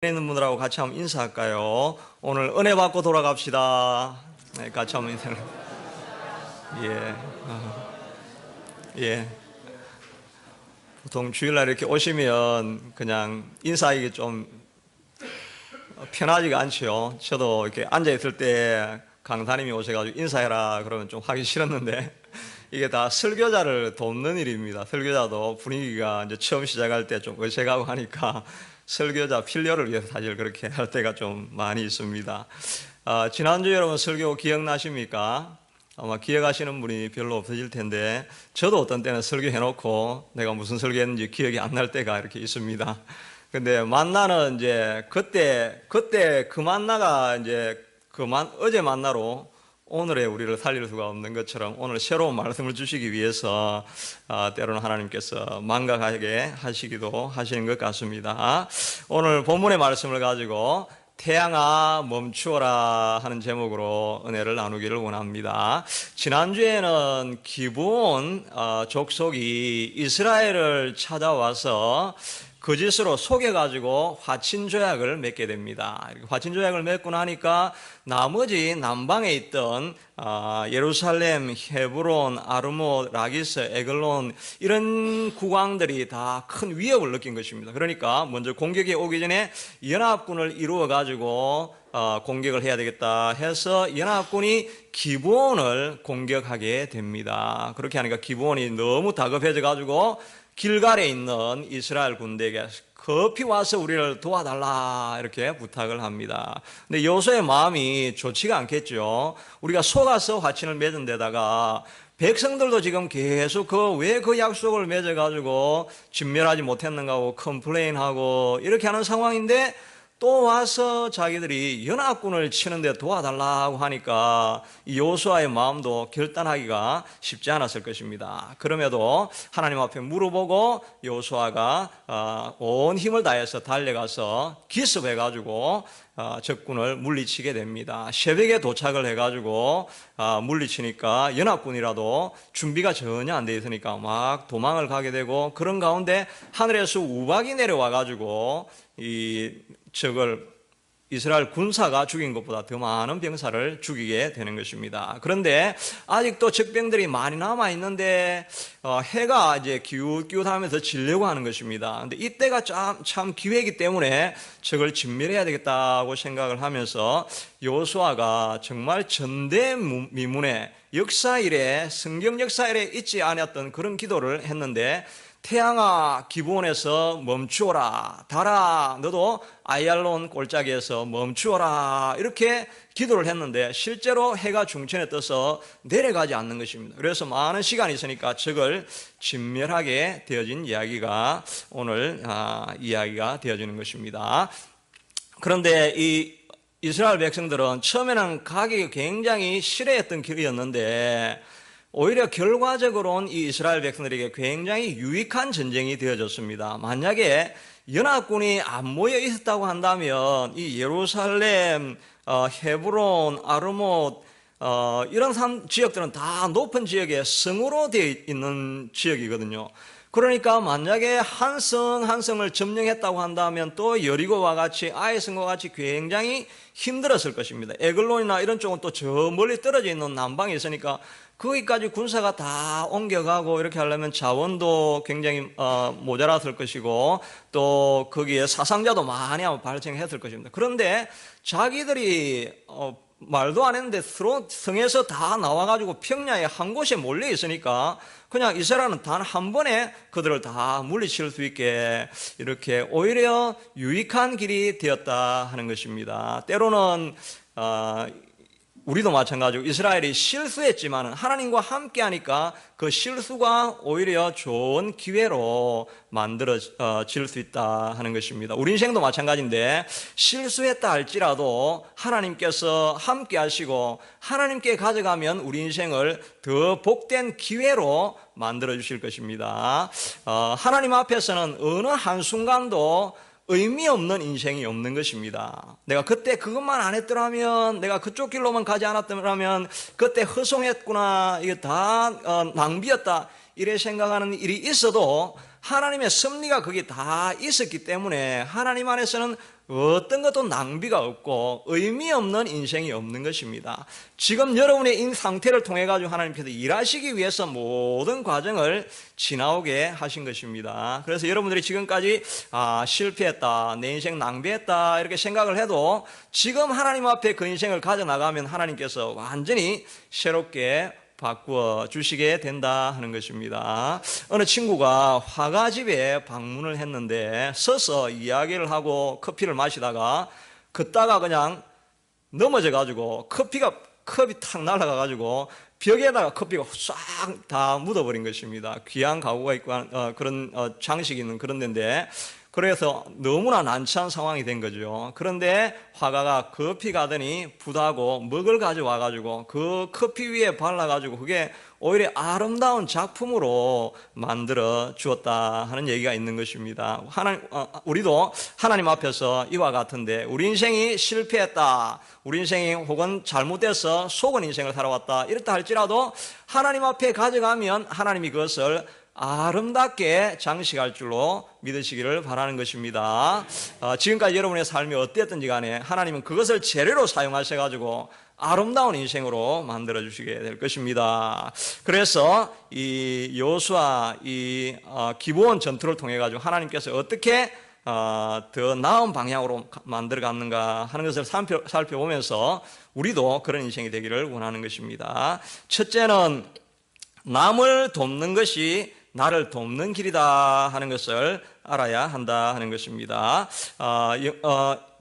있는 분들하고 같이 한번 인사할까요? 오늘 은혜 받고 돌아갑시다. 네, 같이 한번 인사를. 예, 예. 보통 주일날 이렇게 오시면 그냥 인사하기 좀 편하지가 않죠. 저도 이렇게 앉아있을 때 강사님이 오셔가지고 인사해라 그러면 좀 하기 싫었는데 이게 다 설교자를 돕는 일입니다. 설교자도 분위기가 이제 처음 시작할 때 좀 어색하고 하니까 설교자 필요를 위해서 사실 그렇게 할 때가 좀 많이 있습니다. 지난주 여러분 설교 기억나십니까? 아마 기억하시는 분이 별로 없으실 텐데 저도 어떤 때는 설교해놓고 내가 무슨 설교했는지 기억이 안 날 때가 이렇게 있습니다. 근데 만나는 이제 그때 그 만나가 이제 어제 만나로 오늘의 우리를 살릴 수가 없는 것처럼 오늘 새로운 말씀을 주시기 위해서 때로는 하나님께서 망각하게 하시기도 하시는 것 같습니다. 오늘 본문의 말씀을 가지고 태양아 멈추어라 하는 제목으로 은혜를 나누기를 원합니다. 지난주에는 기브온 족속이 이스라엘을 찾아와서 거짓으로 속여가지고 화친조약을 맺게 됩니다. 화친조약을 맺고 나니까 나머지 남방에 있던 예루살렘, 헤브론, 아르못, 라기스, 에글론 이런 국왕들이 다 큰 위협을 느낀 것입니다. 그러니까 먼저 공격이 오기 전에 연합군을 이루어가지고 공격을 해야 되겠다 해서 연합군이 기브온을 공격하게 됩니다. 그렇게 하니까 기브온이 너무 다급해져가지고 길갈에 있는 이스라엘 군대에게 급히 와서 우리를 도와달라 이렇게 부탁을 합니다. 근데 여호수아의 마음이 좋지가 않겠죠. 우리가 속아서 화친을 맺은 데다가 백성들도 지금 계속 왜 그 약속을 맺어가지고 진멸하지 못했는가 하고 컴플레인하고 이렇게 하는 상황인데 또 와서 자기들이 연합군을 치는데 도와달라고 하니까 여호수아의 마음도 결단하기가 쉽지 않았을 것입니다. 그럼에도 하나님 앞에 물어보고 여호수아가 온 힘을 다해서 달려가서 기습해가지고 적군을 물리치게 됩니다. 새벽에 도착을 해가지고 물리치니까 연합군이라도 준비가 전혀 안 돼 있으니까 막 도망을 가게 되고 그런 가운데 하늘에서 우박이 내려와가지고 적을 이스라엘 군사가 죽인 것보다 더 많은 병사를 죽이게 되는 것입니다. 그런데 아직도 적병들이 많이 남아 있는데 해가 이제 기웃기웃하면서 지려고 하는 것입니다. 그런데 이때가 참 기회이기 때문에 적을 진멸해야 되겠다고 생각을 하면서 여호수아가 정말 전대미문의 성경 역사일에 있지 않았던 그런 기도를 했는데 태양아 기브온에서 멈추어라, 달아 너도 아얄론 골짜기에서 멈추어라 이렇게 기도를 했는데 실제로 해가 중천에 떠서 내려가지 않는 것입니다. 그래서 많은 시간이 있으니까 적을 진멸하게 되어진 이야기가 오늘 이야기가 되어지는 것입니다. 그런데 이 이스라엘 백성들은 처음에는 가기 굉장히 싫어했던 길이었는데 오히려 결과적으로는 이 이스라엘 백성들에게 굉장히 유익한 전쟁이 되어졌습니다. 만약에 연합군이 안 모여 있었다고 한다면 이 예루살렘, 헤브론, 아르못 이런 지역들은 다 높은 지역에 성으로 되어 있는 지역이거든요. 그러니까 만약에 한 성 한 성을 점령했다고 한다면 또 여리고와 같이 아이성과 같이 굉장히 힘들었을 것입니다. 에글론이나 이런 쪽은 또 저 멀리 떨어져 있는 남방에 있으니까 거기까지 군사가 다 옮겨가고 이렇게 하려면 자원도 굉장히 모자랐을 것이고 또 거기에 사상자도 많이 발생했을 것입니다. 그런데 자기들이 말도 안 했는데 성에서 다 나와가지고 평야에 한 곳에 몰려 있으니까 그냥 이스라엘은 단 한 번에 그들을 다 물리칠 수 있게 이렇게 오히려 유익한 길이 되었다 하는 것입니다. 때로는 우리도 마찬가지고 이스라엘이 실수했지만 하나님과 함께 하니까 그 실수가 오히려 좋은 기회로 만들어질 수 있다 하는 것입니다. 우리 인생도 마찬가지인데 실수했다 할지라도 하나님께서 함께 하시고 하나님께 가져가면 우리 인생을 더 복된 기회로 만들어 주실 것입니다. 하나님 앞에서는 어느 한순간도 의미 없는 인생이 없는 것입니다. 내가 그때 그것만 안 했더라면, 내가 그쪽 길로만 가지 않았더라면 그때 허송했구나, 이게 다 낭비였다 이래 생각하는 일이 있어도 하나님의 섭리가 거기 다 있었기 때문에 하나님 안에서는 어떤 것도 낭비가 없고 의미 없는 인생이 없는 것입니다. 지금 여러분의 상태를 통해 가지고 하나님께서 일하시기 위해서 모든 과정을 지나오게 하신 것입니다. 그래서 여러분들이 지금까지 실패했다, 내 인생 낭비했다 이렇게 생각을 해도 지금 하나님 앞에 그 인생을 가져나가면 하나님께서 완전히 새롭게 바꾸어 주시게 된다 하는 것입니다. 어느 친구가 화가집에 방문을 했는데 서서 이야기를 하고 커피를 마시다가 걷다가 그냥 넘어져 가지고 컵이 탁 날아가 가지고 벽에다가 커피가 싹 다 묻어버린 것입니다. 귀한 가구가 있고 그런 장식이 있는 그런 데인데, 그래서 너무나 난처한 상황이 된 거죠. 그런데 화가가 급히 가더니 부다고 먹을 가져와 가지고 그 커피 위에 발라 가지고 그게 오히려 아름다운 작품으로 만들어 주었다 하는 얘기가 있는 것입니다. 우리도 하나님 앞에서 이와 같은데, 우리 인생이 실패했다, 우리 인생이 혹은 잘못돼서 속은 인생을 살아왔다 이렇다 할지라도 하나님 앞에 가져가면 하나님이 그것을 아름답게 장식할 줄로 믿으시기를 바라는 것입니다. 지금까지 여러분의 삶이 어땠든지 간에 하나님은 그것을 재료로 사용하셔가지고 아름다운 인생으로 만들어 주시게 될 것입니다. 그래서 이 여호수아 기브온 전투를 통해 가지고 하나님께서 어떻게 더 나은 방향으로 만들어 갔는가 하는 것을 살펴보면서 우리도 그런 인생이 되기를 원하는 것입니다. 첫째는 남을 돕는 것이 나를 돕는 길이다 하는 것을 알아야 한다 하는 것입니다.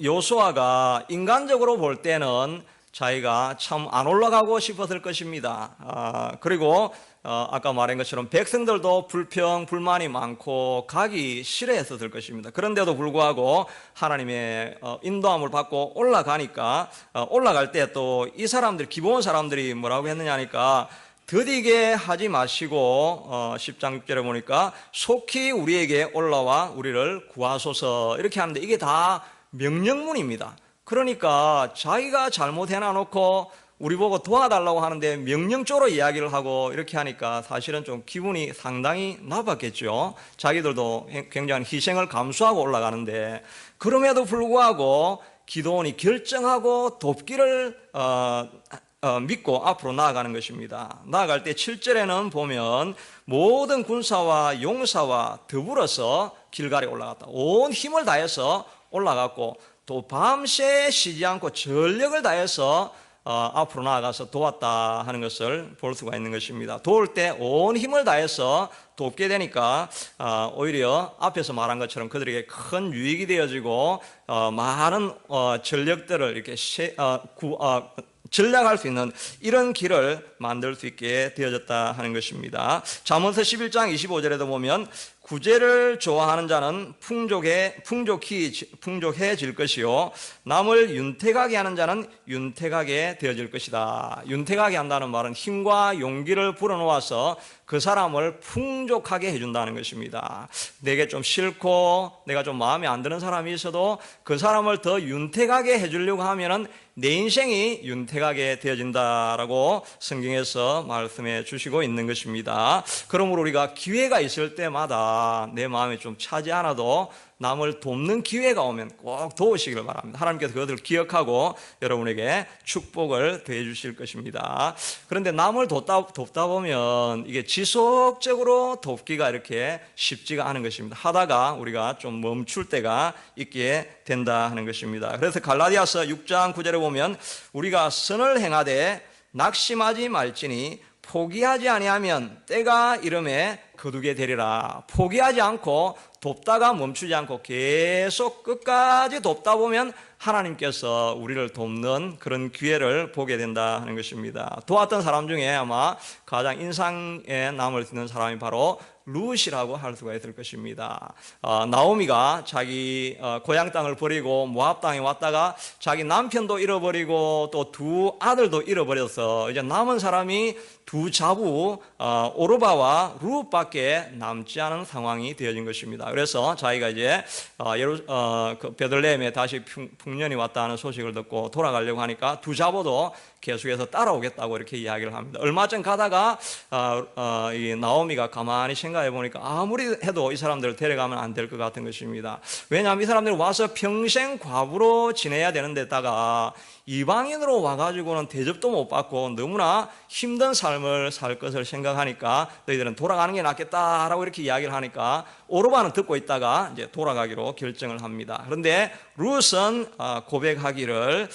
여호수아가 인간적으로 볼 때는 자기가 참 안 올라가고 싶었을 것입니다. 그리고 아까 말한 것처럼 백성들도 불만이 많고 가기 싫어했었을 것입니다. 그런데도 불구하고 하나님의 인도함을 받고 올라가니까 올라갈 때 또 이 사람들, 기브온 사람들이 뭐라고 했느냐 하니까 더디게 하지 마시고 10장 6절에 보니까 속히 우리에게 올라와 우리를 구하소서 이렇게 하는데, 이게 다 명령문입니다. 그러니까 자기가 잘못해놔놓고 우리 보고 도와달라고 하는데 명령적으로 이야기를 하고 이렇게 하니까 사실은 좀 기분이 상당히 나빴겠죠. 자기들도 굉장한 희생을 감수하고 올라가는데, 그럼에도 불구하고 기드온이 결정하고 돕기를 믿고 앞으로 나아가는 것입니다. 나아갈 때 7절에는 보면 모든 군사와 용사와 더불어서 길갈에 올라갔다. 온 힘을 다해서 올라갔고 또 밤새 쉬지 않고 전력을 다해서 앞으로 나아가서 도왔다 하는 것을 볼 수가 있는 것입니다. 도울 때 온 힘을 다해서 돕게 되니까 오히려 앞에서 말한 것처럼 그들에게 큰 유익이 되어지고 많은 전력들을 이렇게 전략할 수 있는 이런 길을 만들 수 있게 되어졌다 하는 것입니다. 잠언서 11장 25절에도 보면 구제를 좋아하는 자는 풍족해질 것이요 남을 윤택하게 하는 자는 윤택하게 되어질 것이다. 윤택하게 한다는 말은 힘과 용기를 불어넣어서 그 사람을 풍족하게 해준다는 것입니다. 내게 좀 싫고 내가 좀 마음에 안 드는 사람이 있어도 그 사람을 더 윤택하게 해주려고 하면은 내 인생이 윤택하게 되어진다라고 성경에서 말씀해 주시고 있는 것입니다. 그러므로 우리가 기회가 있을 때마다 내 마음에 좀 차지 않아도 남을 돕는 기회가 오면 꼭 도우시기를 바랍니다. 하나님께서 그것을 기억하고 여러분에게 축복을 더해 주실 것입니다. 그런데 남을 돕다 보면 이게 지속적으로 돕기가 이렇게 쉽지가 않은 것입니다. 하다가 우리가 좀 멈출 때가 있게 된다 하는 것입니다. 그래서 갈라디아서 6장 9절에 보면 우리가 선을 행하되 낙심하지 말지니 포기하지 아니하면 때가 이름에 거두게 되리라. 포기하지 않고 돕다가 멈추지 않고 계속 끝까지 돕다 보면 하나님께서 우리를 돕는 그런 기회를 보게 된다 하는 것입니다. 도왔던 사람 중에 아마 가장 인상에 남을 수 있는 사람이 바로 룻이라고 할 수가 있을 것입니다. 나오미가 자기 고향 땅을 버리고 모압 땅에 왔다가 자기 남편도 잃어버리고 또 두 아들도 잃어버려서 이제 남은 사람이 두 자부 오르바와 룻밖에 남지 않은 상황이 되어진 것입니다. 그래서 자기가 이제 베들레헴에 다시 흉년이 왔다 하는 소식을 듣고 돌아가려고 하니까 두 자보도 계속해서 따라오겠다고 이렇게 이야기를 합니다. 얼마 전 가다가 이 나오미가 가만히 생각해 보니까 아무리 해도 이 사람들을 데려가면 안 될 것 같은 것입니다. 왜냐하면 이 사람들이 와서 평생 과부로 지내야 되는 데다가 이방인으로 와가지고는 대접도 못 받고 너무나 힘든 삶을 살 것을 생각하니까 너희들은 돌아가는 게 낫겠다라고 이렇게 이야기를 하니까 오르바는 듣고 있다가 이제 돌아가기로 결정을 합니다. 그런데 룻은 고백하기를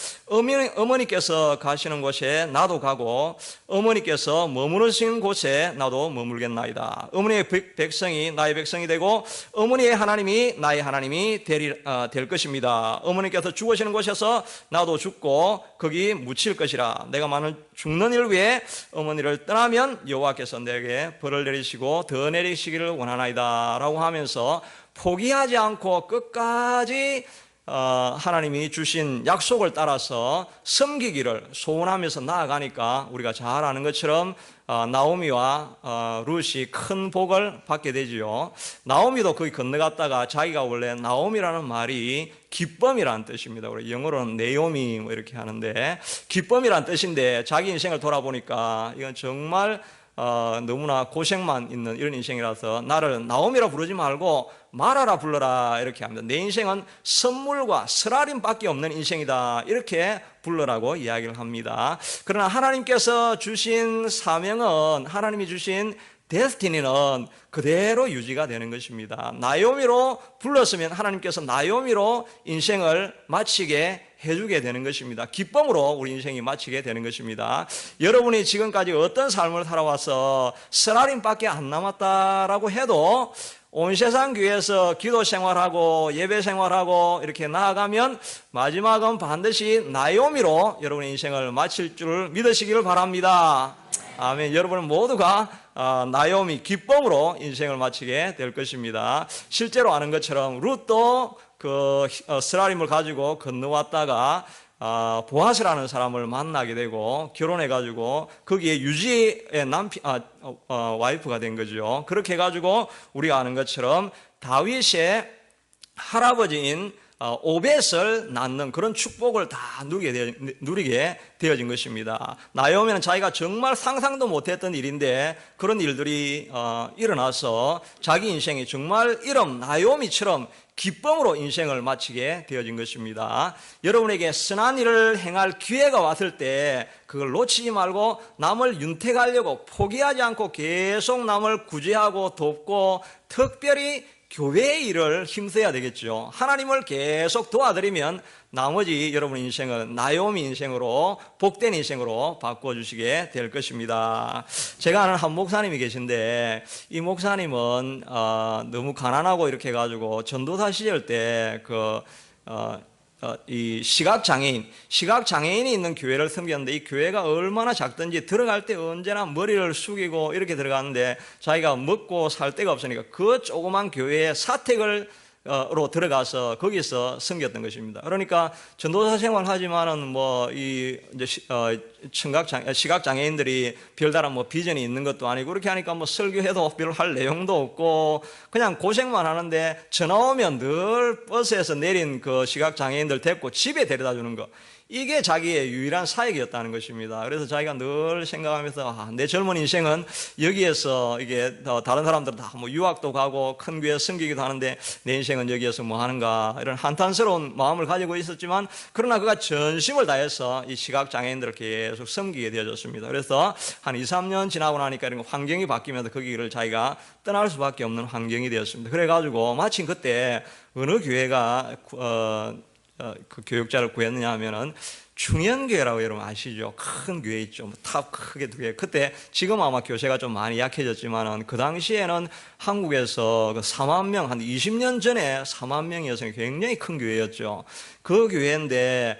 어머니께서 가시는 곳에 나도 가고 어머니께서 머무르신 곳에 나도 머물겠나이다. 어머니의 백성이 나의 백성이 되고 어머니의 하나님이 나의 하나님이 될 것입니다. 어머니께서 죽으시는 곳에서 나도 죽고 거기 묻힐 것이라. 내가 만일 죽는 일 위에 어머니를 떠나면 여호와께서 내게 벌을 내리시고 더 내리시기를 원하나이다 라고 하면서 포기하지 않고 끝까지 하나님이 주신 약속을 따라서 섬기기를 소원하면서 나아가니까 우리가 잘 아는 것처럼 나오미와 룻이 큰 복을 받게 되지요. 나오미도 거기 건너갔다가 자기가 원래 나오미라는 말이 기쁨이라는 뜻입니다. 우리 영어로는 네오미 뭐 이렇게 하는데 기쁨이라는 뜻인데 자기 인생을 돌아보니까 이건 정말 너무나 고생만 있는 이런 인생이라서 나를 나오미라 부르지 말고 마라라 불러라 이렇게 합니다. 내 인생은 선물과 쓰라림밖에 없는 인생이다 이렇게 불러라고 이야기를 합니다. 그러나 하나님께서 주신 사명은 하나님이 주신 데스티니는 그대로 유지가 되는 것입니다. 나오미로 불렀으면 하나님께서 나오미로 인생을 마치게 해주게 되는 것입니다. 기쁨으로 우리 인생이 마치게 되는 것입니다. 여러분이 지금까지 어떤 삶을 살아와서 쓰라림밖에 안 남았다라고 해도 온 세상 교회에서 기도 생활하고 예배 생활하고 이렇게 나아가면 마지막은 반드시 나오미로 여러분의 인생을 마칠 줄 믿으시기를 바랍니다. 아멘. 여러분 모두가 나오미 기쁨으로 인생을 마치게 될 것입니다. 실제로 아는 것처럼 룻도 그 스라림을 가지고 건너왔다가 보아스라는 사람을 만나게 되고 결혼해가지고 거기에 유지의 와이프가 된 거죠. 그렇게 해가지고 우리가 아는 것처럼 다윗의 할아버지인 오벳을 낳는 그런 축복을 다 누리게 되어진 것입니다. 나오미는 자기가 정말 상상도 못했던 일인데 그런 일들이 일어나서 자기 인생이 정말 이런 나오미처럼 기쁨으로 인생을 마치게 되어진 것입니다. 여러분에게 선한 일을 행할 기회가 왔을 때 그걸 놓치지 말고 남을 윤택하려고 포기하지 않고 계속 남을 구제하고 돕고 특별히 교회의 일을 힘써야 되겠죠. 하나님을 계속 도와드리면 나머지 여러분 인생을 나오미 인생으로 복된 인생으로 바꿔주시게 될 것입니다. 제가 아는 한 목사님이 계신데 이 목사님은 너무 가난하고 이렇게 해가지고 전도사 시절 때 이 시각장애인이 있는 교회를 섬겼는데 이 교회가 얼마나 작든지 들어갈 때 언제나 머리를 숙이고 이렇게 들어가는데 자기가 먹고 살 데가 없으니까 그 조그만 교회에 사택을 로 들어가서 거기서 섬겼던 것입니다. 그러니까 전도사 생활하지만은 뭐 이 이제 시각 장애인들이 별다른 뭐 비전이 있는 것도 아니고 그렇게 하니까 뭐 설교해도 별 할 내용도 없고 그냥 고생만 하는데 전화 오면 늘 버스에서 내린 그 시각 장애인들 데리고 집에 데려다 주는 거. 이게 자기의 유일한 사역이었다는 것입니다. 그래서 자기가 늘 생각하면서 내 젊은 인생은 여기에서 이게 다른 사람들은 다 뭐 유학도 가고 큰 교회 섬기기도 하는데 내 인생은 여기에서 뭐 하는가 이런 한탄스러운 마음을 가지고 있었지만 그러나 그가 전심을 다해서 이 시각장애인들을 계속 섬기게 되어졌습니다. 그래서 한 2, 3년 지나고 나니까 이런 환경이 바뀌면서 거기를 자기가 떠날 수밖에 없는 환경이 되었습니다. 그래가지고 마침 그때 어느 교회가 그 교육자를 구했느냐 하면은 충현교회라고 여러분 아시죠? 큰 교회 있죠. 탑 크게 두 개. 그때 지금 아마 교세가 좀 많이 약해졌지만은 그 당시에는 한국에서 그 4만 명, 한 20년 전에 4만 명이어서 굉장히 큰 교회였죠. 그 교회인데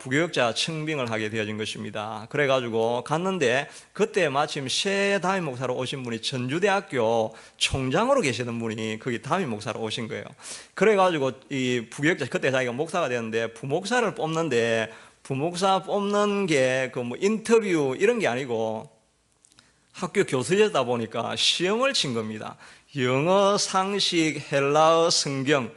부교육자 청빙을 하게 되어진 것입니다. 그래가지고 갔는데 그때 마침 새 담임 목사로 오신 분이 전주대학교 총장으로 계시던 분이 거기 담임 목사로 오신 거예요. 그래가지고 이 부교육자 그때 자기가 목사가 되었는데 부목사를 뽑는데 부목사 뽑는 게 그 뭐 인터뷰 이런 게 아니고 학교 교수였다 보니까 시험을 친 겁니다. 영어, 상식, 헬라어, 성경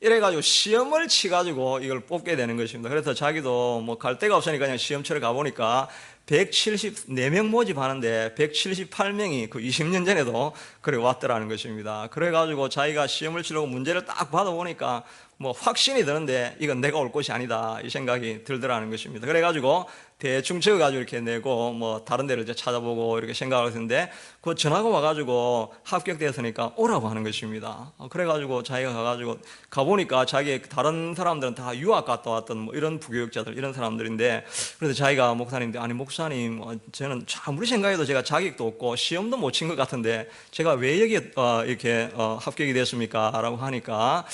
이래가지고 시험을 치가지고 이걸 뽑게 되는 것입니다. 그래서 자기도 뭐 갈 데가 없으니까 그냥 시험치러 가보니까 174명 모집하는데 178명이 그 20년 전에도 그래 왔더라는 것입니다. 그래가지고 자기가 시험을 치려고 문제를 딱 받아보니까 뭐 확신이 드는데 이건 내가 올 곳이 아니다 이 생각이 들더라는 것입니다. 그래가지고 대충 적어가지고 이렇게 내고 뭐 다른 데를 이제 찾아보고 이렇게 생각을 했는데 그 전화가 와가지고 합격됐으니까 오라고 하는 것입니다. 그래가지고 자기가 가가지고 가보니까 자기 다른 사람들은 다 유학 갔다 왔던 뭐 이런 부교육자들 이런 사람들인데 그래서 자기가 목사님인데 아니 목사님 저는 아무리 생각해도 제가 자격도 없고 시험도 못 친 것 같은데 제가 왜 여기 이렇게 합격이 됐습니까? 라고 하니까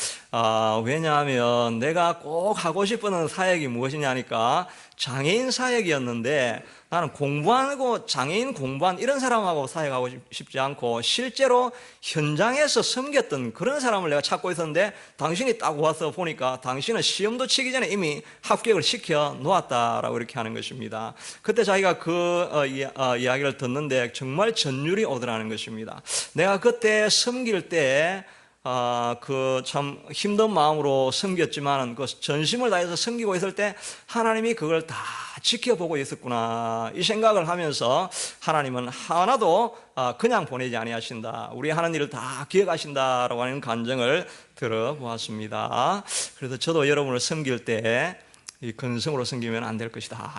왜냐하면 내가 꼭 하고 싶은 사역이 무엇이냐니까 장애인 사역이었는데 나는 공부하고 장애인 공부한 이런 사람하고 사역하고 싶지 않고 실제로 현장에서 섬겼던 그런 사람을 내가 찾고 있었는데 당신이 딱 와서 보니까 당신은 시험도 치기 전에 이미 합격을 시켜 놓았다라고 이렇게 하는 것입니다. 그때 자기가 이야기를 듣는데 정말 전율이 오더라는 것입니다. 내가 그때 섬길 때 그 참 힘든 마음으로 섬겼지만 그 전심을 다해서 섬기고 있을 때 하나님이 그걸 다 지켜보고 있었구나 이 생각을 하면서 하나님은 하나도 그냥 보내지 아니하신다 우리 하는 일을 다 기억하신다라고 하는 간증을 들어보았습니다. 그래서 저도 여러분을 섬길 때 이 근성으로 섬기면 안 될 것이다.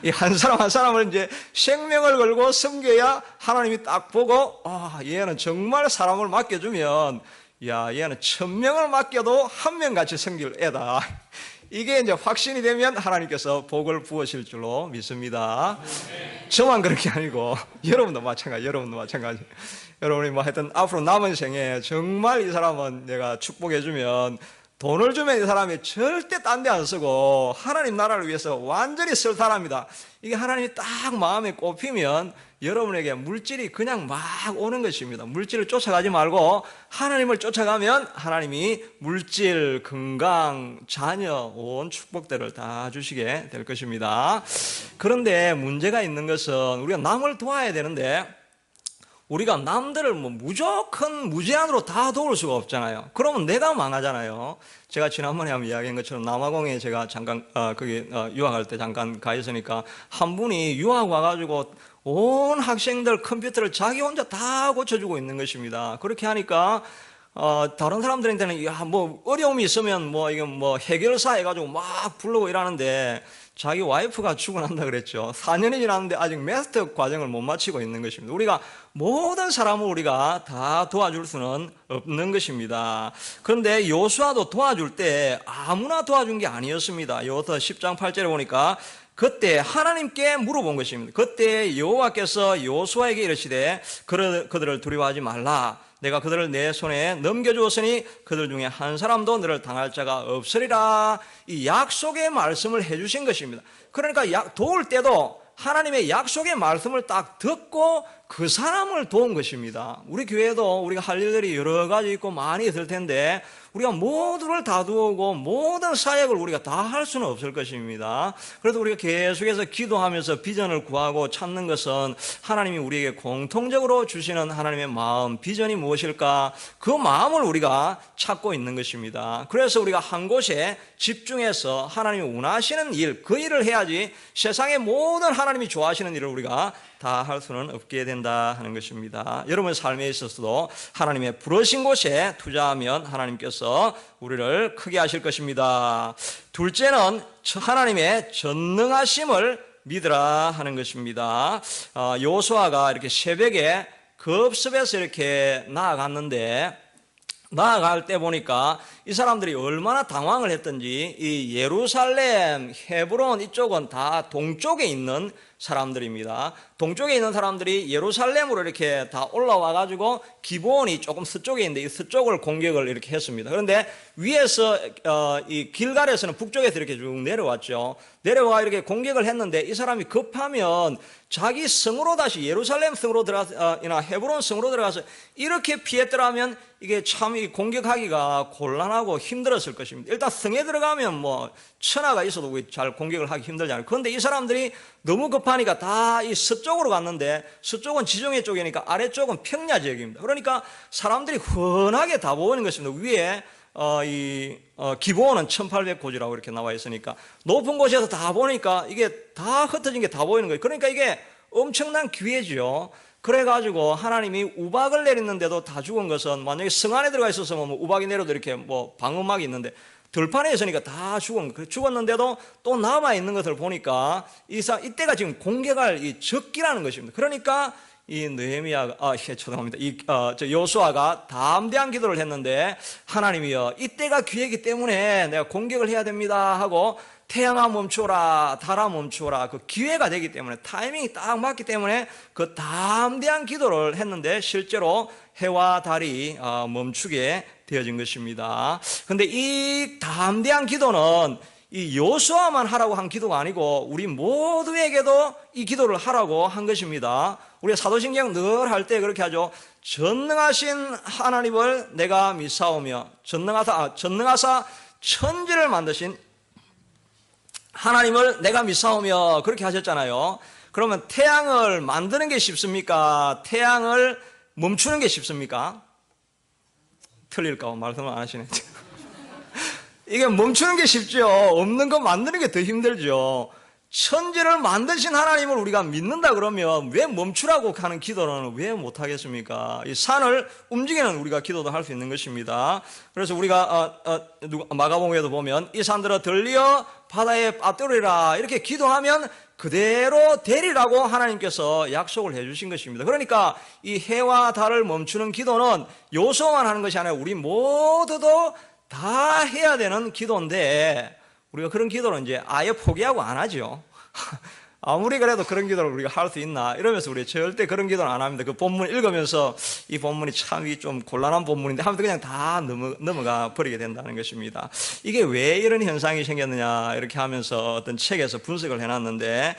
이 한 사람 한 사람을 이제 생명을 걸고 섬겨야 하나님이 딱 보고 얘는 정말 사람을 맡겨주면 야 얘는 1000명을 맡겨도 한 명같이 섬길 애다. 이게 이제 확신이 되면 하나님께서 복을 부으실 줄로 믿습니다. 저만 그렇게 아니고 여러분도 마찬가지. 여러분이 뭐 하여튼 앞으로 남은 생에 정말 이 사람은 내가 축복해주면 돈을 주면 이 사람이 절대 딴 데 안 쓰고 하나님 나라를 위해서 완전히 쓸 사람이다. 이게 하나님이 딱 마음에 꼽히면 여러분에게 물질이 그냥 막 오는 것입니다. 물질을 쫓아가지 말고 하나님을 쫓아가면 하나님이 물질, 건강, 자녀, 온 축복들을 다 주시게 될 것입니다. 그런데 문제가 있는 것은 우리가 남을 도와야 되는데 우리가 남들을 뭐 무조건 무제한으로 다 도울 수가 없잖아요. 그러면 내가 망하잖아요. 제가 지난번에 한번 이야기한 것처럼 남아공에 제가 잠깐 거기 유학할 때 잠깐 가 있으니까 한 분이 유학 와가지고 온 학생들 컴퓨터를 자기 혼자 다 고쳐주고 있는 것입니다. 그렇게 하니까 다른 사람들한테는 야 뭐 어려움이 있으면 뭐 이건 뭐 해결사 해가지고 막 부르고 이러는데 자기 와이프가 죽어난다 그랬죠. 4년이 지났는데 아직 마스터 과정을 못 마치고 있는 것입니다. 우리가 모든 사람을 우리가 다 도와줄 수는 없는 것입니다. 그런데 요수아도 도와줄 때 아무나 도와준 게 아니었습니다. 여호수아 10장 8절에 보니까 그때 하나님께 물어본 것입니다. 그때 여호와께서 요수아에게 이르시되 그들을 두려워하지 말라. 내가 그들을 내 손에 넘겨주었으니 그들 중에 한 사람도 너를 당할 자가 없으리라. 이 약속의 말씀을 해주신 것입니다. 그러니까 도울 때도 하나님의 약속의 말씀을 딱 듣고 그 사람을 도운 것입니다. 우리 교회도 우리가 할 일들이 여러 가지 있고 많이 있을 텐데 우리가 모두를 다 도우고 모든 사역을 우리가 다 할 수는 없을 것입니다. 그래도 우리가 계속해서 기도하면서 비전을 구하고 찾는 것은 하나님이 우리에게 공통적으로 주시는 하나님의 마음, 비전이 무엇일까? 그 마음을 우리가 찾고 있는 것입니다. 그래서 우리가 한 곳에 집중해서 하나님이 원하시는 일, 그 일을 해야지 세상의 모든 하나님이 좋아하시는 일을 우리가 다 할 수는 없게 된다 하는 것입니다. 여러분 삶에 있어서도 하나님의 부르신 곳에 투자하면 하나님께서 우리를 크게 하실 것입니다. 둘째는 하나님의 전능하심을 믿으라 하는 것입니다. 요수아가 이렇게 새벽에 급습해서 이렇게 나아갈 때 보니까 이 사람들이 얼마나 당황을 했던지 이 예루살렘, 헤브론 이쪽은 다 동쪽에 있는 사람들입니다. 동쪽에 있는 사람들이 예루살렘으로 이렇게 다 올라와 가지고 기브온이 조금 서쪽에 있는데 이 서쪽을 공격을 이렇게 했습니다. 그런데 위에서 이 길갈에서는 북쪽에서 이렇게 쭉 내려왔죠. 내려와 이렇게 공격을 했는데 이 사람이 급하면 자기 성으로 다시 예루살렘 성으로 들어가서 헤브론 성으로 들어가서 이렇게 피했더라면 이게 참 공격하기가 곤란하고 힘들었을 것입니다. 일단 성에 들어가면 뭐 천하가 있어도 잘 공격을 하기 힘들잖아요. 그런데 이 사람들이 너무 급하니까 다 이 서쪽으로 갔는데 서쪽은 지중해 쪽이니까 아래쪽은 평야 지역입니다. 그러니까 사람들이 훤하게 다 보이는 것입니다. 위에 기본은 1800고지라고 이렇게 나와 있으니까 높은 곳에서 다 보니까 이게 다 흩어진 게 다 보이는 거예요. 그러니까 이게 엄청난 기회죠. 그래가지고 하나님이 우박을 내렸는데도 다 죽은 것은, 만약에 성 안에 들어가 있었으면 뭐 우박이 내려도 이렇게 뭐 방음막이 있는데 들판에 있으니까 다 죽었는데도 또 남아있는 것을 보니까 이때가 지금 공격할 이 적기라는 것입니다. 그러니까 이 여호수아가 담대한 기도를 했는데, 하나님이여 이때가 기회이기 때문에 내가 공격을 해야 됩니다 하고, 태양아 멈추어라, 달아 멈추어라, 그 기회가 되기 때문에, 타이밍이 딱 맞기 때문에 그 담대한 기도를 했는데 실제로 해와 달이 멈추게 되어진 것입니다. 근데 이 담대한 기도는 이 여호수아만 하라고 한 기도가 아니고 우리 모두에게도 이 기도를 하라고 한 것입니다. 우리가 사도신경 늘 할 때 그렇게 하죠. 전능하신 하나님을 내가 믿사오며, 전능하사 천지를 만드신 하나님을 내가 믿사오며, 그렇게 하셨잖아요. 그러면 태양을 만드는 게 쉽습니까? 태양을 멈추는 게 쉽습니까? 틀릴까 봐 말씀을 안 하시네. 이게 멈추는 게 쉽죠. 없는 거 만드는 게 더 힘들죠. 천지를 만드신 하나님을 우리가 믿는다 그러면 왜 멈추라고 하는 기도는 왜 못하겠습니까? 이 산을 움직이는 우리가 기도도 할 수 있는 것입니다. 그래서 우리가 마가복음에도 보면 이 산들아 들리어 바다에 빠뜨리라 이렇게 기도하면 그대로 되리라고 하나님께서 약속을 해주신 것입니다. 그러니까 이 해와 달을 멈추는 기도는 여호수아만 하는 것이 아니라 우리 모두도 다 해야 되는 기도인데, 우리가 그런 기도를 이제 아예 포기하고 안 하죠. 아무리 그래도 그런 기도를 우리가 할 수 있나 이러면서 우리 절대 그런 기도는 안 합니다. 그 본문 읽으면서 이 본문이 참 좀 곤란한 본문인데 하면서 그냥 다 넘어가 버리게 된다는 것입니다. 이게 왜 이런 현상이 생겼느냐 이렇게 하면서 어떤 책에서 분석을 해놨는데,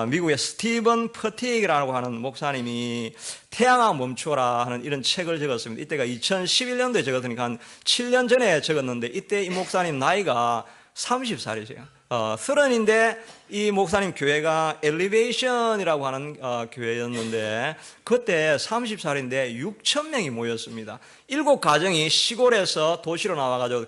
미국의 스티븐 퍼틱이라고 하는 목사님이 태양아 멈추어라 하는 이런 책을 적었습니다. 이때가 2011년도에 적었으니까 한 7년 전에 적었는데, 이때 이 목사님 나이가 30살이세요. 30인데 이 목사님 교회가 엘리베이션이라고 하는 교회였는데, 그때 30살인데 6,000명이 모였습니다. 7가정이 시골에서 도시로 나와가지고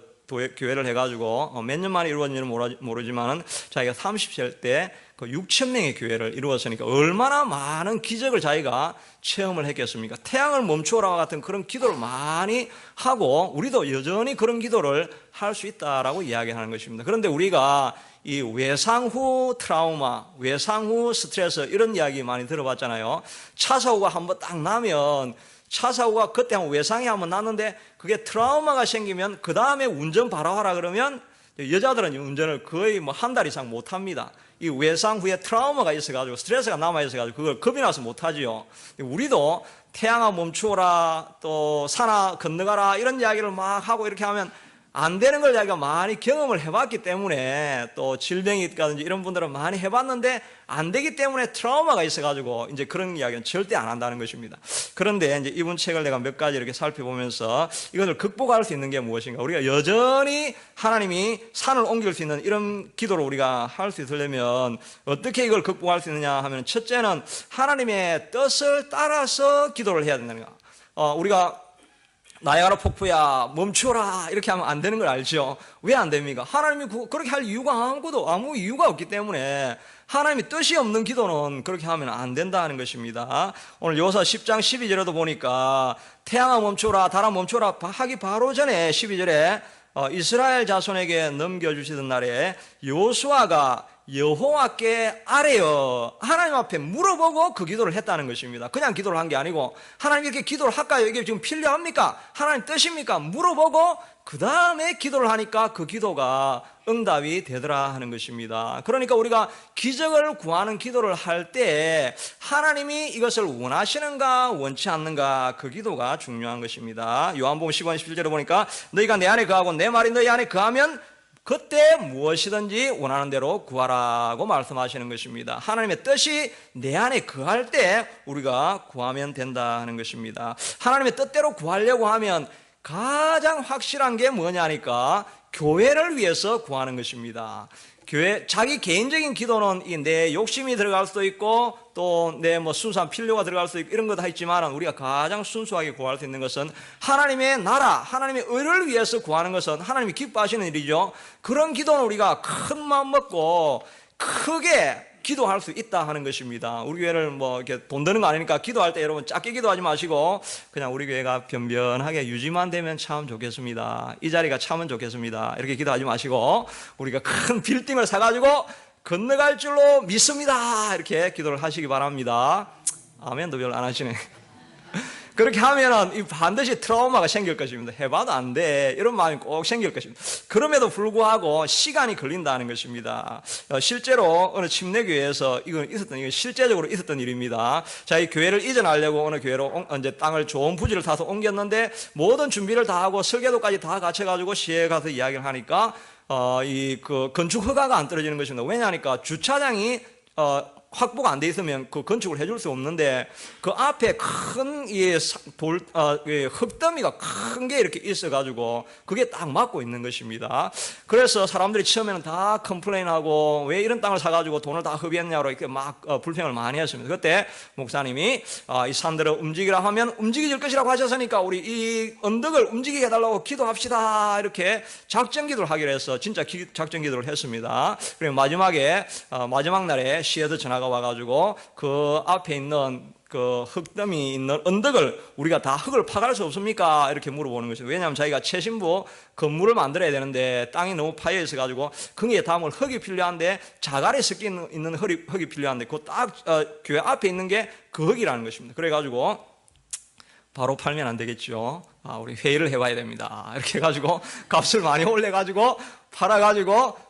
교회를 해가지고 몇 년 만에 이루어진지는 모르지만은 자기가 30살 때 그 6,000명의 교회를 이루었으니까 얼마나 많은 기적을 자기가 체험을 했겠습니까? 태양을 멈추어라 같은 그런 기도를 많이 하고 우리도 여전히 그런 기도를 할 수 있다라고 이야기하는 것입니다. 그런데 우리가 이 외상 후 트라우마, 외상 후 스트레스 이런 이야기 많이 들어봤잖아요. 차 사고가 한번 딱 나면, 차 사고가 그때 한 외상이 한번 났는데 그게 트라우마가 생기면 그 다음에 운전 바로 하라 그러면 여자들은 운전을 거의 뭐 한 달 이상 못 합니다. 이 외상 후에 트라우마가 있어가지고 스트레스가 남아있어가지고 그걸 겁이 나서 못하지요. 우리도 태양아 멈추어라, 또 산아 건너가라 이런 이야기를 막 하고 이렇게 하면 안 되는 걸 자기가 많이 경험을 해봤기 때문에, 또 질병이 있다든지 이런 분들은 많이 해봤는데 안 되기 때문에 트라우마가 있어가지고 이제 그런 이야기는 절대 안 한다는 것입니다. 그런데 이제 이분 책을 내가 몇 가지 이렇게 살펴보면서 이것을 극복할 수 있는 게 무엇인가, 우리가 여전히 하나님이 산을 옮길 수 있는 이런 기도를 우리가 할 수 있으려면 어떻게 이걸 극복할 수 있느냐 하면, 첫째는 하나님의 뜻을 따라서 기도를 해야 된다는 거. 우리가 나야가라 폭포야 멈추어라 이렇게 하면 안 되는 걸 알죠? 왜 안 됩니까? 하나님이 그렇게 할 이유가 아무 이유가 없기 때문에, 하나님이 뜻이 없는 기도는 그렇게 하면 안 된다는 것입니다. 오늘 여호수아 10장 12절에도 보니까 태양아 멈추어라, 달아 멈추어라 하기 바로 전에 12절에 이스라엘 자손에게 넘겨주시던 날에 여호수아가 여호와께 아뢰어, 하나님 앞에 물어보고 그 기도를 했다는 것입니다. 그냥 기도를 한 게 아니고, 하나님 이렇게 기도를 할까요? 이게 지금 필요합니까? 하나님 뜻입니까? 물어보고 그 다음에 기도를 하니까 그 기도가 응답이 되더라 하는 것입니다. 그러니까 우리가 기적을 구하는 기도를 할 때 하나님이 이것을 원하시는가 원치 않는가, 그 기도가 중요한 것입니다. 요한복음 15장 17절에 보니까 너희가 내 안에 거하고 내 말이 너희 안에 거하면 그때 무엇이든지 원하는 대로 구하라고 말씀하시는 것입니다. 하나님의 뜻이 내 안에 거할 때 우리가 구하면 된다 하는 것입니다. 하나님의 뜻대로 구하려고 하면 가장 확실한 게 뭐냐니까, 교회를 위해서 구하는 것입니다. 교회, 자기 개인적인 기도는 내 욕심이 들어갈 수도 있고 또 내 순수한 필요가 들어갈 수도 있고 이런 거 다 있지만 우리가 가장 순수하게 구할 수 있는 것은 하나님의 나라, 하나님의 의를 위해서 구하는 것은 하나님이 기뻐하시는 일이죠. 그런 기도는 우리가 큰 마음 먹고 크게 기도할 수 있다 하는 것입니다. 우리 교회를 이렇게 돈 드는 거 아니니까 기도할 때 여러분 작게 기도하지 마시고 그냥 우리 교회가 변변하게 유지만 되면 참 좋겠습니다. 이 자리가 참은 좋겠습니다. 이렇게 기도하지 마시고 우리가 큰 빌딩을 사가지고 건너갈 줄로 믿습니다. 이렇게 기도를 하시기 바랍니다. 아멘도 별로 안 하시네. 그렇게 하면은 반드시 트라우마가 생길 것입니다. 해봐도 안 돼. 이런 마음이 꼭 생길 것입니다. 그럼에도 불구하고 시간이 걸린다는 것입니다. 실제로 어느 침례교회에서 이건 실제적으로 있었던 일입니다. 자, 이 교회를 이전하려고 어느 교회로 이제 땅을 좋은 부지를 사서 옮겼는데 모든 준비를 다 하고 설계도까지 다 갖춰가지고 시에 가서 이야기를 하니까 그 건축 허가가 안 떨어지는 것입니다. 왜냐하니까 주차장이 확보가 안 돼 있으면 그 건축을 해줄 수 없는데 그 앞에 큰 흙더미가 큰 게 이렇게 있어가지고 그게 딱 막고 있는 것입니다. 그래서 사람들이 처음에는 다 컴플레인하고 왜 이런 땅을 사가지고 돈을 다 허비했냐고 이렇게 막 불평을 많이 했습니다. 그때 목사님이 이 산들을 움직이라 하면 움직여질 것이라고 하셨으니까 우리 이 언덕을 움직이게 해달라고 기도합시다. 이렇게 작전 기도를 하기로 해서 진짜 작전 기도를 했습니다. 그리고 마지막에 마지막 날에 시에서 전화가 와가지고 그 앞에 있는 그 흙더미 있는 언덕을 우리가 다 흙을 파갈 수 없습니까? 이렇게 물어보는 것이죠. 왜냐하면 자기가 최신부 건물을 만들어야 되는데 땅이 너무 파여 있어가지고 거기에 담을 흙이 필요한데 자갈에 섞여 있는 흙이 필요한데 그 딱 교회 앞에 있는 게 그 흙이라는 것입니다. 그래가지고 바로 팔면 안 되겠죠. 우리 회의를 해봐야 됩니다. 이렇게 해가지고 값을 많이 올려가지고 팔아가지고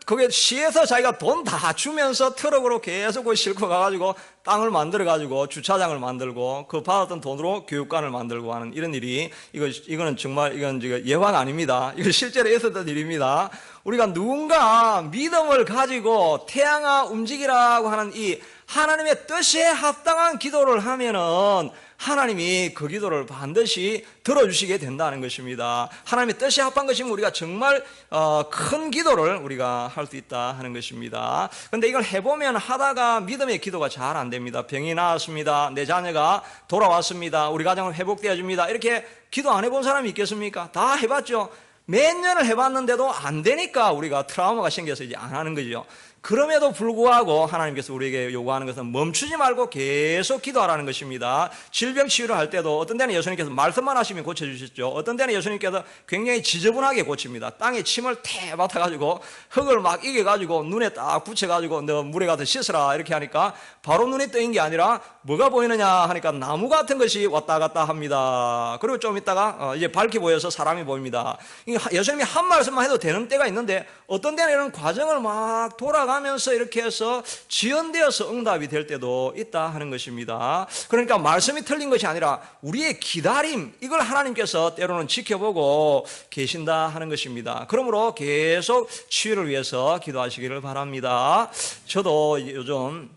그게 시에서 자기가 돈 다 주면서 트럭으로 계속 싣고 가가지고 땅을 만들어가지고 주차장을 만들고 그 받았던 돈으로 교육관을 만들고 하는 이런 일이 이거는 정말 이건 예화가 아닙니다. 이거 실제로 있었던 일입니다. 우리가 누군가 믿음을 가지고 태양아 움직이라고 하는 이 하나님의 뜻에 합당한 기도를 하면은 하나님이 그 기도를 반드시 들어주시게 된다는 것입니다. 하나님의 뜻에 합한 것이면 우리가 정말 큰 기도를 우리가 할 수 있다 하는 것입니다. 그런데 이걸 해보면 하다가 믿음의 기도가 잘 안 됩니다. 병이 나았습니다. 내 자녀가 돌아왔습니다. 우리 가정은 회복되어 줍니다. 이렇게 기도 안 해본 사람이 있겠습니까? 다 해봤죠. 몇 년을 해봤는데도 안 되니까 우리가 트라우마가 생겨서 이제 안 하는 거죠. 그럼에도 불구하고 하나님께서 우리에게 요구하는 것은 멈추지 말고 계속 기도하라는 것입니다. 질병 치유를 할 때도 어떤 때는 예수님께서 말씀만 하시면 고쳐주셨죠. 어떤 때는 예수님께서 굉장히 지저분하게 고칩니다. 땅에 침을 태 맡아가지고 흙을 막 이겨가지고 눈에 딱 붙여가지고 너 물에 가서 씻으라 이렇게 하니까 바로 눈에 떠인 게 아니라 뭐가 보이느냐 하니까 나무 같은 것이 왔다 갔다 합니다. 그리고 좀 있다가 이제 밝게 보여서 사람이 보입니다. 예수님이 한 말씀만 해도 되는 때가 있는데 어떤 때는 이런 과정을 막 돌아가면서 이렇게 해서 지연되어서 응답이 될 때도 있다 하는 것입니다. 그러니까 말씀이 틀린 것이 아니라 우리의 기다림, 이걸 하나님께서 때로는 지켜보고 계신다 하는 것입니다. 그러므로 계속 치유를 위해서 기도하시기를 바랍니다. 저도 요즘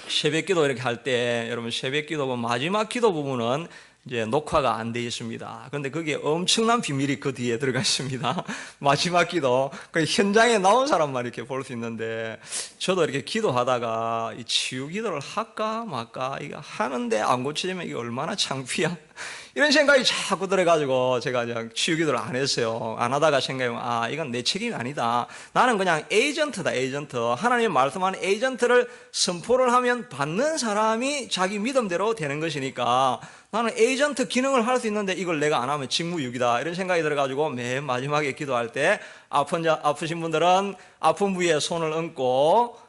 새벽 기도 이렇게 할 때 여러분 새벽 기도 마지막 기도 부분은 이제 녹화가 안 돼 있습니다. 그런데 거기에 엄청난 비밀이 그 뒤에 들어가 있습니다. 마지막 기도, 그 현장에 나온 사람만 이렇게 볼 수 있는데, 저도 이렇게 기도하다가 이 치유 기도를 할까 말까, 이거 하는데 안 고쳐지면 이게 얼마나 창피야. 이런 생각이 자꾸 들어가지고 제가 그냥 치유 기도를 안 했어요. 안 하다가 생각해보면 이건 내 책임이 아니다. 나는 그냥 에이전트다, 에이전트. 하나님의 말씀하는 에이전트를 선포를 하면 받는 사람이 자기 믿음대로 되는 것이니까 나는 에이전트 기능을 할 수 있는데 이걸 내가 안 하면 직무유기다. 이런 생각이 들어가지고 맨 마지막에 기도할 때 아프신 분들은 아픈 부위에 손을 얹고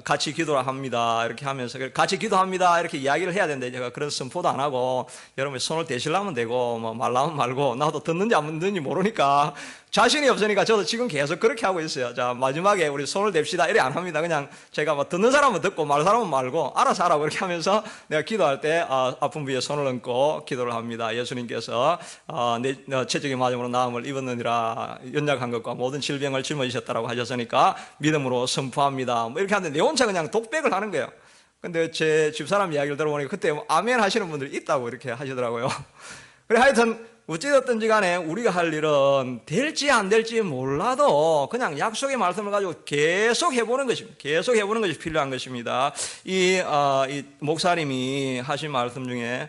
같이 기도를 합니다. 이렇게 하면서 같이 기도합니다. 이렇게 이야기를 해야 되는데 제가 그런 선포도 안 하고 여러분이 손을 대시려면 되고 뭐 말라면 말고 나도 듣는지 안 듣는지 모르니까 자신이 없으니까 저도 지금 계속 그렇게 하고 있어요. 자, 마지막에 우리 손을 댑시다. 이래 안 합니다. 그냥 제가 뭐 듣는 사람은 듣고 말 사람은 말고 알아서 하라고 이렇게 하면서 내가 기도할 때 아픈 부위에 손을 얹고 기도를 합니다. 예수님께서 내 채적인 맞음으로 나음을 입었느니라 연약한 것과 모든 질병을 짊어지셨다라고 하셨으니까 믿음으로 선포합니다. 뭐 이렇게 하는데 내 혼자 그냥 독백을 하는 거예요. 근데 제 집사람 이야기를 들어보니까 그때 아멘 하시는 분들이 있다고 이렇게 하시더라고요. 그래 하여튼 어찌됐든지 간에 우리가 할 일은 될지 안 될지 몰라도 그냥 약속의 말씀을 가지고 계속 해보는 것입니다. 계속 해보는 것이 필요한 것입니다. 이 목사님이 하신 말씀 중에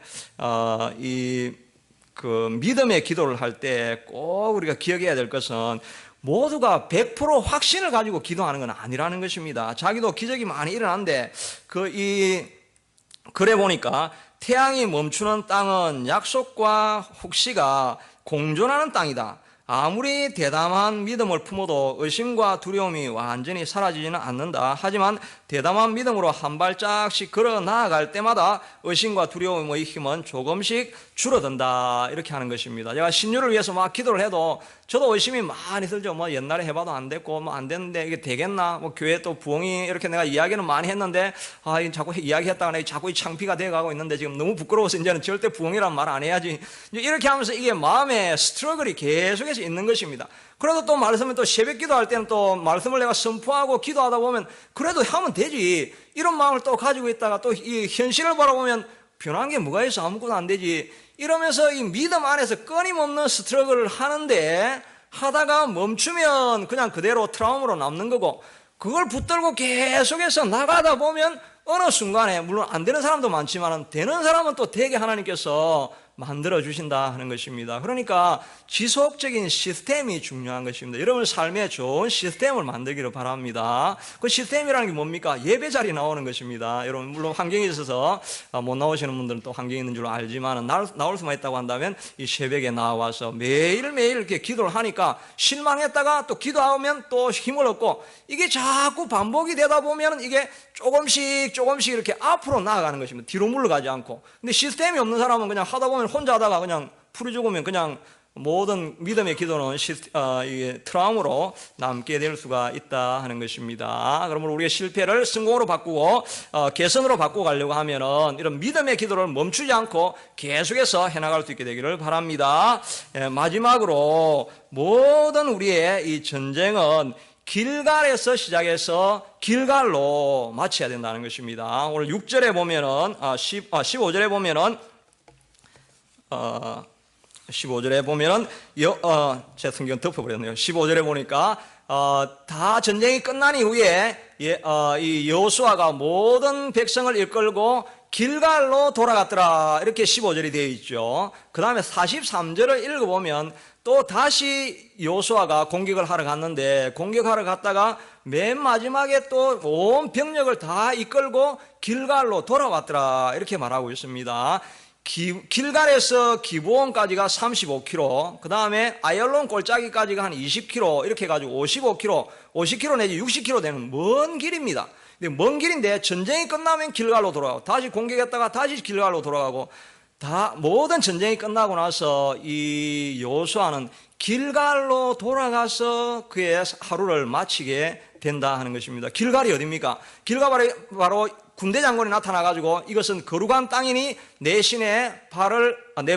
그 믿음의 기도를 할 때 꼭 우리가 기억해야 될 것은 모두가 100% 확신을 가지고 기도하는 건 아니라는 것입니다. 자기도 기적이 많이 일어났는데 그래 보니까 태양이 멈추는 땅은 약속과 혹시가 공존하는 땅이다. 아무리 대담한 믿음을 품어도 의심과 두려움이 완전히 사라지지는 않는다. 하지만 대담한 믿음으로 한 발짝씩 걸어 나아갈 때마다 의심과 두려움의 힘은 조금씩 줄어든다. 이렇게 하는 것입니다. 제가 신유를 위해서 막 기도를 해도 저도 의심이 많이 들죠. 뭐 옛날에 해봐도 안 됐고 뭐 안 됐는데 이게 되겠나? 뭐 교회 또 부흥이 이렇게 내가 이야기는 많이 했는데 자꾸 이야기했다가 내가 자꾸 이 창피가 돼가고 있는데 지금 너무 부끄러워서 이제는 절대 부흥이란 말 안 해야지. 이렇게 하면서 이게 마음의 스트러글이 계속해서 있는 것입니다. 그래도 또 말씀은 또 새벽 기도할 때는 또 말씀을 내가 선포하고 기도하다 보면 그래도 하면 되지. 이런 마음을 또 가지고 있다가 또 이 현실을 바라보면 변한 게 뭐가 있어? 아무것도 안 되지. 이러면서 이 믿음 안에서 끊임없는 스트러글을 하는데 하다가 멈추면 그냥 그대로 트라우마로 남는 거고 그걸 붙들고 계속해서 나가다 보면 어느 순간에 물론 안 되는 사람도 많지만 되는 사람은 또 되게 하나님께서 만들어 주신다 하는 것입니다. 그러니까 지속적인 시스템이 중요한 것입니다. 여러분 삶에 좋은 시스템을 만들기를 바랍니다. 그 시스템이라는 게 뭡니까? 예배 자리 나오는 것입니다. 여러분 물론 환경에 있어서 못 나오시는 분들은 또 환경이 있는 줄 알지만 나올 수만 있다고 한다면 이 새벽에 나와서 매일매일 이렇게 기도를 하니까 실망했다가 또 기도하면 또 힘을 얻고 이게 자꾸 반복이 되다 보면 이게 조금씩 이렇게 앞으로 나아가는 것입니다. 뒤로 물러가지 않고. 근데 시스템이 없는 사람은 그냥 하다 보면 혼자 하다가 그냥 풀이 죽으면 그냥 모든 믿음의 기도는 이게 트라우마로 남게 될 수가 있다 하는 것입니다. 그러므로 우리의 실패를 성공으로 바꾸고 개선으로 바꾸고 가려고 하면은 이런 믿음의 기도를 멈추지 않고 계속해서 해나갈 수 있게 되기를 바랍니다. 마지막으로 모든 우리의 이 전쟁은 길갈에서 시작해서 길갈로 마쳐야 된다는 것입니다. 오늘 6절에 보면은 15절에 보면은 15절에 보면은 제 성경 덮어버렸네요. 15절에 보니까 다 전쟁이 끝난 이후에 이 여호수아가 모든 백성을 이끌고 길갈로 돌아갔더라 이렇게 15절이 되어 있죠. 그 다음에 43절을 읽어보면 또 다시 여호수아가 공격을 하러 갔는데 공격하러 갔다가 맨 마지막에 또 온 병력을 다 이끌고 길갈로 돌아왔더라 이렇게 말하고 있습니다. 길갈에서 기브온까지가 35km, 그 다음에 아얄론 골짜기까지가 한 20km 이렇게 해가지고 50km 내지 60km 되는 먼 길입니다. 근데 먼 길인데 전쟁이 끝나면 길갈로 돌아가고 다시 공격했다가 다시 길갈로 돌아가고 다 모든 전쟁이 끝나고 나서 이 여호수아는 길갈로 돌아가서 그의 하루를 마치게 된다 하는 것입니다. 길갈이 어디입니까? 길갈이 바로 군대 장군이 나타나가지고 이것은 거룩한 땅이니 내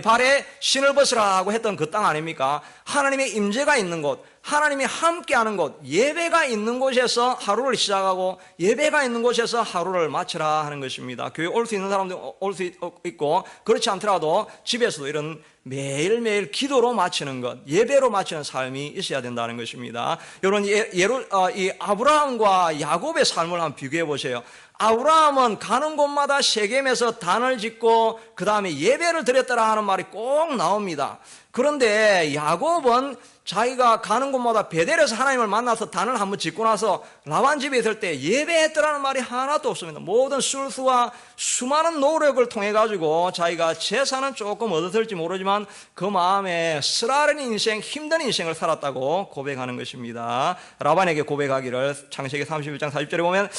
발에 신을 벗으라고 했던 그 땅 아닙니까? 하나님의 임재가 있는 곳, 하나님이 함께하는 곳, 예배가 있는 곳에서 하루를 시작하고 예배가 있는 곳에서 하루를 마치라 하는 것입니다. 교회 올 수 있는 사람도 올 수 있고 그렇지 않더라도 집에서도 이런 매일매일 기도로 마치는 것, 예배로 마치는 삶이 있어야 된다는 것입니다. 여러분 이 아브라함과 야곱의 삶을 한번 비교해 보세요. 아브라함은 가는 곳마다 세겜에서 단을 짓고 그 다음에 예배를 드렸더라 하는 말이 꼭 나옵니다. 그런데 야곱은 자기가 가는 곳마다 베델에서 하나님을 만나서 단을 한번 짓고 나서 라반 집에 있을 때 예배했더라는 말이 하나도 없습니다. 모든 술수와 수많은 노력을 통해 가지고 자기가 재산은 조금 얻었을지 모르지만 그 마음에 쓰라린 인생, 힘든 인생을 살았다고 고백하는 것입니다. 라반에게 고백하기를 창세기 31장 40절에 보면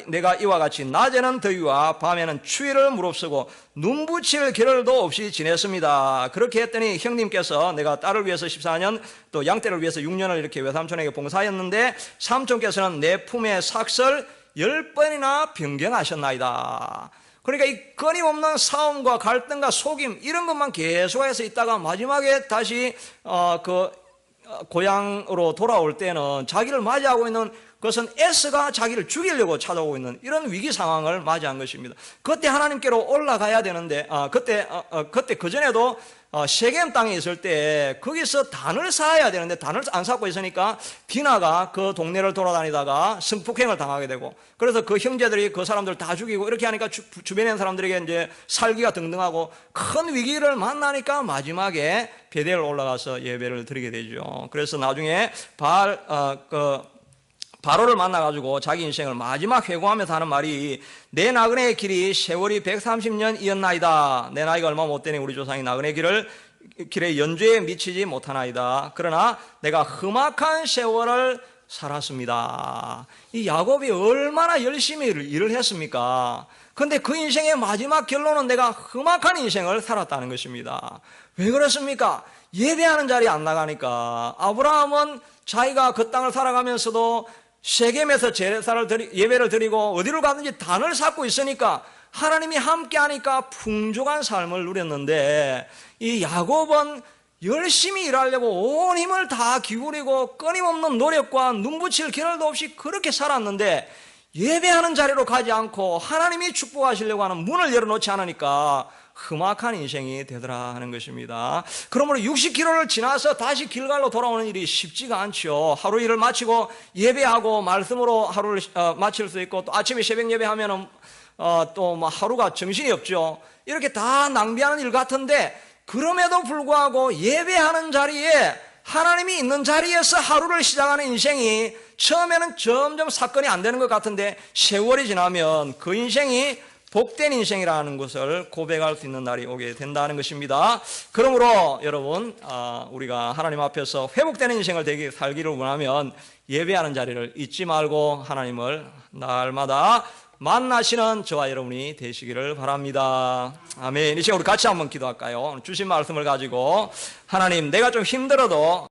내가 이와 같이 낮에는 더위와 밤에는 추위를 무릅쓰고 눈붙일 겨를도 없이 지냈습니다. 그렇게 했더니 형님께서 내가 딸을 위해서 14년 또 양떼를 위해서 6년을 이렇게 외삼촌에게 봉사하였는데 삼촌께서는 내 품의 삭설 10번이나 변경하셨나이다. 그러니까 이 끊임없는 싸움과 갈등과 속임 이런 것만 계속해서 있다가 마지막에 다시 고향으로 돌아올 때는 자기를 맞이하고 있는 그것은 에스가 자기를 죽이려고 찾아오고 있는 이런 위기 상황을 맞이한 것입니다. 그때 하나님께로 올라가야 되는데 그때 그전에도 세겜 땅에 있을 때 거기서 단을 쌓아야 되는데 단을 안 쌓고 있으니까 디나가 그 동네를 돌아다니다가 성폭행을 당하게 되고, 그래서 그 형제들이 그 사람들 다 죽이고 이렇게 하니까 주변에 있는 사람들에게 이제 살기가 등등하고 큰 위기를 만나니까 마지막에 베델 올라가서 예배를 드리게 되죠. 그래서 나중에 바로를 만나가지고 자기 인생을 마지막 회고하면서 하는 말이, 내 나그네의 길이 세월이 130년이었나이다. 내 나이가 얼마 못 되니 우리 조상이 나그네 길에 연주에 미치지 못하나이다. 그러나 내가 험악한 세월을 살았습니다. 이 야곱이 얼마나 열심히 일을 했습니까? 근데 그 인생의 마지막 결론은 내가 험악한 인생을 살았다는 것입니다. 왜 그렇습니까? 예배하는 자리에 안 나가니까. 아브라함은 자기가 그 땅을 살아가면서도 세겜에서 예배를 드리고 어디로 가든지 단을 쌓고 있으니까 하나님이 함께 하니까 풍족한 삶을 누렸는데, 이 야곱은 열심히 일하려고 온 힘을 다 기울이고 끊임없는 노력과 눈붙일 겨를도 없이 그렇게 살았는데, 예배하는 자리로 가지 않고 하나님이 축복하시려고 하는 문을 열어놓지 않으니까 험악한 인생이 되더라 하는 것입니다. 그러므로 60km를 지나서 다시 길갈로 돌아오는 일이 쉽지가 않죠. 하루 일을 마치고 예배하고 말씀으로 하루를 마칠 수 있고, 또 아침에 새벽 예배하면은 또 뭐 하루가 정신이 없죠. 이렇게 다 낭비하는 일 같은데, 그럼에도 불구하고 예배하는 자리에, 하나님이 있는 자리에서 하루를 시작하는 인생이 처음에는 점점 사건이 안 되는 것 같은데, 세월이 지나면 그 인생이 복된 인생이라는 것을 고백할 수 있는 날이 오게 된다는 것입니다. 그러므로 여러분, 우리가 하나님 앞에서 회복되는 인생을 살기를 원하면 예배하는 자리를 잊지 말고 하나님을 날마다 만나시는 저와 여러분이 되시기를 바랍니다. 아멘. 이 시간 우리 같이 한번 기도할까요? 주신 말씀을 가지고, 하나님, 내가 좀 힘들어도